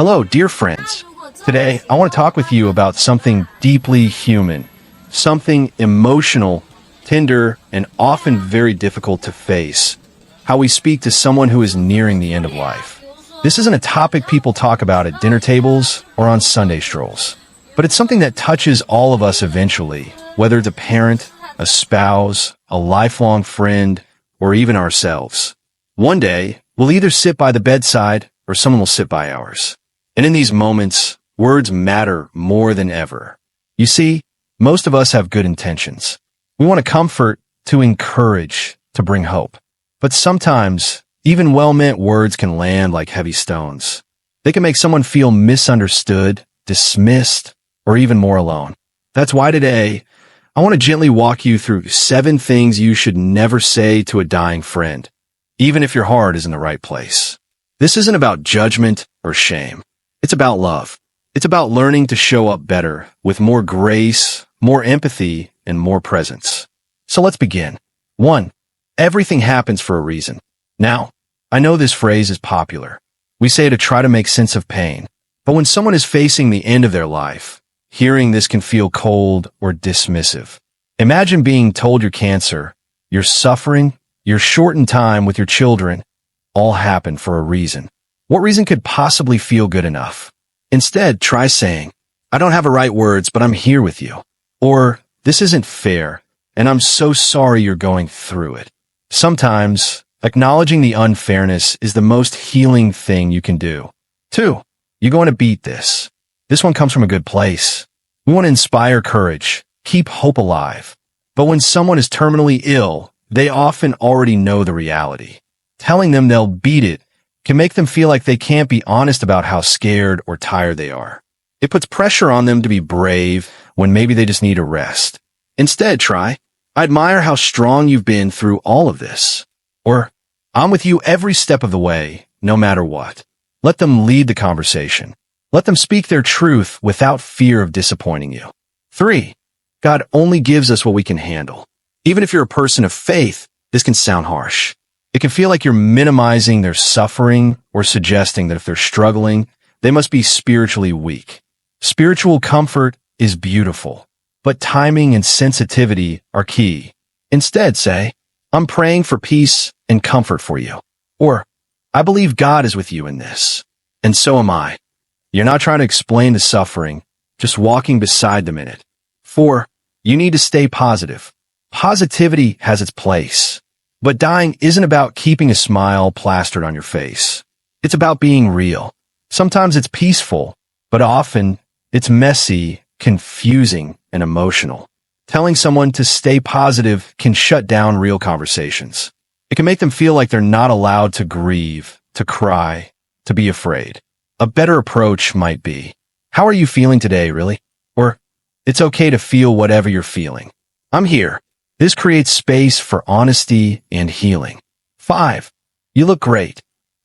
Hello, dear friends. Today, I want to talk with you about something deeply human, something emotional, tender, and often very difficult to face. How we speak to someone who is nearing the end of life. This isn't a topic people talk about at dinner tables or on Sunday strolls, but it's something that touches all of us eventually, whether it's a parent, a spouse, a lifelong friend, or even ourselves. One day, we'll either sit by the bedside or someone will sit by ours. And in these moments, words matter more than ever. You see, most of us have good intentions. We want to comfort, to encourage, to bring hope. But sometimes, even well-meant words can land like heavy stones. They can make someone feel misunderstood, dismissed, or even more alone. That's why today, I want to gently walk you through 7 things you should never say to a dying friend, even if your heart is in the right place. This isn't about judgment or shame. It's about love. It's about learning to show up better, with more grace, more empathy, and more presence. So let's begin. 1. Everything happens for a reason. Now, I know this phrase is popular. We say it to try to make sense of pain. But when someone is facing the end of their life, hearing this can feel cold or dismissive. Imagine being told your cancer, your suffering, your shortened time with your children, all happened for a reason. What reason could possibly feel good enough? Instead, try saying, I don't have the right words, but I'm here with you. Or, this isn't fair, and I'm so sorry you're going through it. Sometimes, acknowledging the unfairness is the most healing thing you can do. 2. You're going to beat this. This one comes from a good place. We want to inspire courage, keep hope alive. But when someone is terminally ill, they often already know the reality. Telling them they'll beat it can make them feel like they can't be honest about how scared or tired they are. It puts pressure on them to be brave when maybe they just need a rest. Instead, try, I admire how strong you've been through all of this. Or, I'm with you every step of the way, no matter what. Let them lead the conversation. Let them speak their truth without fear of disappointing you. 3. God only gives us what we can handle. Even if you're a person of faith, this can sound harsh. It can feel like you're minimizing their suffering or suggesting that if they're struggling, they must be spiritually weak. Spiritual comfort is beautiful, but timing and sensitivity are key. Instead, say, I'm praying for peace and comfort for you. Or, I believe God is with you in this. And so am I. You're not trying to explain the suffering, just walking beside them in it. 4. You need to stay positive. Positivity has its place. But dying isn't about keeping a smile plastered on your face. It's about being real. Sometimes it's peaceful, but often it's messy, confusing, and emotional. Telling someone to stay positive can shut down real conversations. It can make them feel like they're not allowed to grieve, to cry, to be afraid. A better approach might be, how are you feeling today, really? Or, it's okay to feel whatever you're feeling. I'm here. This creates space for honesty and healing. 5. You look great.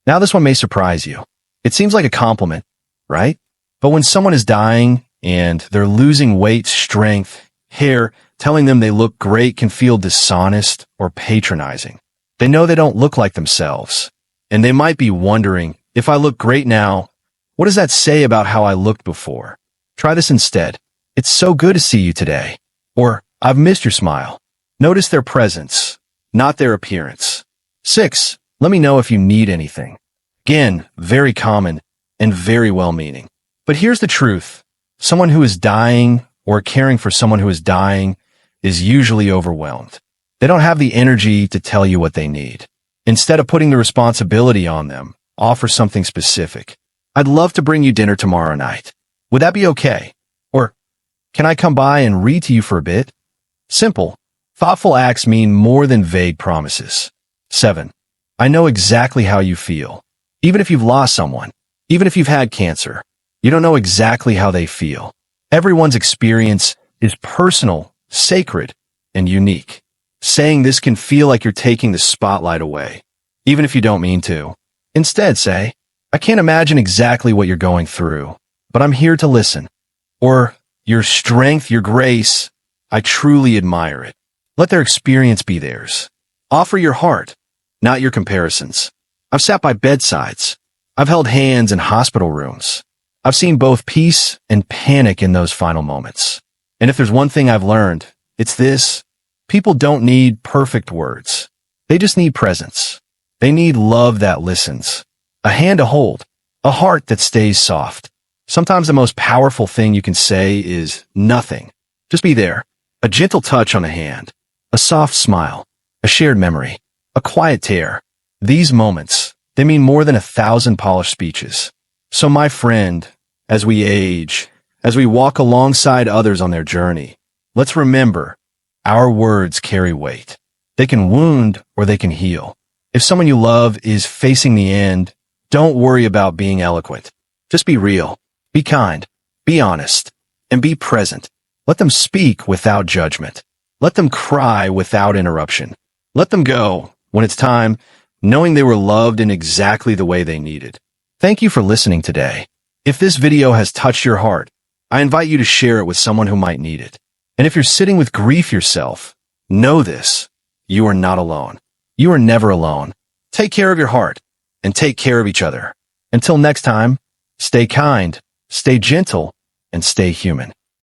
Now this one may surprise you. It seems like a compliment, right? But when someone is dying and they're losing weight, strength, hair, telling them they look great can feel dishonest or patronizing. They know they don't look like themselves. And they might be wondering, if I look great now, what does that say about how I looked before? Try this instead. It's so good to see you today. Or, I've missed your smile. Notice their presence, not their appearance. 6. Let me know if you need anything. Again, very common and very well-meaning. But here's the truth. Someone who is dying or caring for someone who is dying is usually overwhelmed. They don't have the energy to tell you what they need. Instead of putting the responsibility on them, offer something specific. I'd love to bring you dinner tomorrow night. Would that be okay? Or, can I come by and read to you for a bit? Simple. Thoughtful acts mean more than vague promises. 7. I know exactly how you feel. Even if you've lost someone, even if you've had cancer, you don't know exactly how they feel. Everyone's experience is personal, sacred, and unique. Saying this can feel like you're taking the spotlight away, even if you don't mean to. Instead, say, I can't imagine exactly what you're going through, but I'm here to listen. Or, your strength, your grace, I truly admire it. Let their experience be theirs. Offer your heart, not your comparisons. I've sat by bedsides. I've held hands in hospital rooms. I've seen both peace and panic in those final moments. And if there's one thing I've learned, it's this. People don't need perfect words. They just need presence. They need love that listens, a hand to hold, a heart that stays soft. Sometimes the most powerful thing you can say is nothing. Just be there. A gentle touch on a hand, a soft smile, a shared memory, a quiet tear. These moments, they mean more than 1,000 polished speeches. So my friend, as we age, as we walk alongside others on their journey, let's remember, our words carry weight. They can wound or they can heal. If someone you love is facing the end, don't worry about being eloquent. Just be real, be kind, be honest, and be present. Let them speak without judgment. Let them cry without interruption. Let them go when it's time, knowing they were loved in exactly the way they needed. Thank you for listening today. If this video has touched your heart, I invite you to share it with someone who might need it. And if you're sitting with grief yourself, know this. You are not alone. You are never alone. Take care of your heart and take care of each other. Until next time, stay kind, stay gentle, and stay human.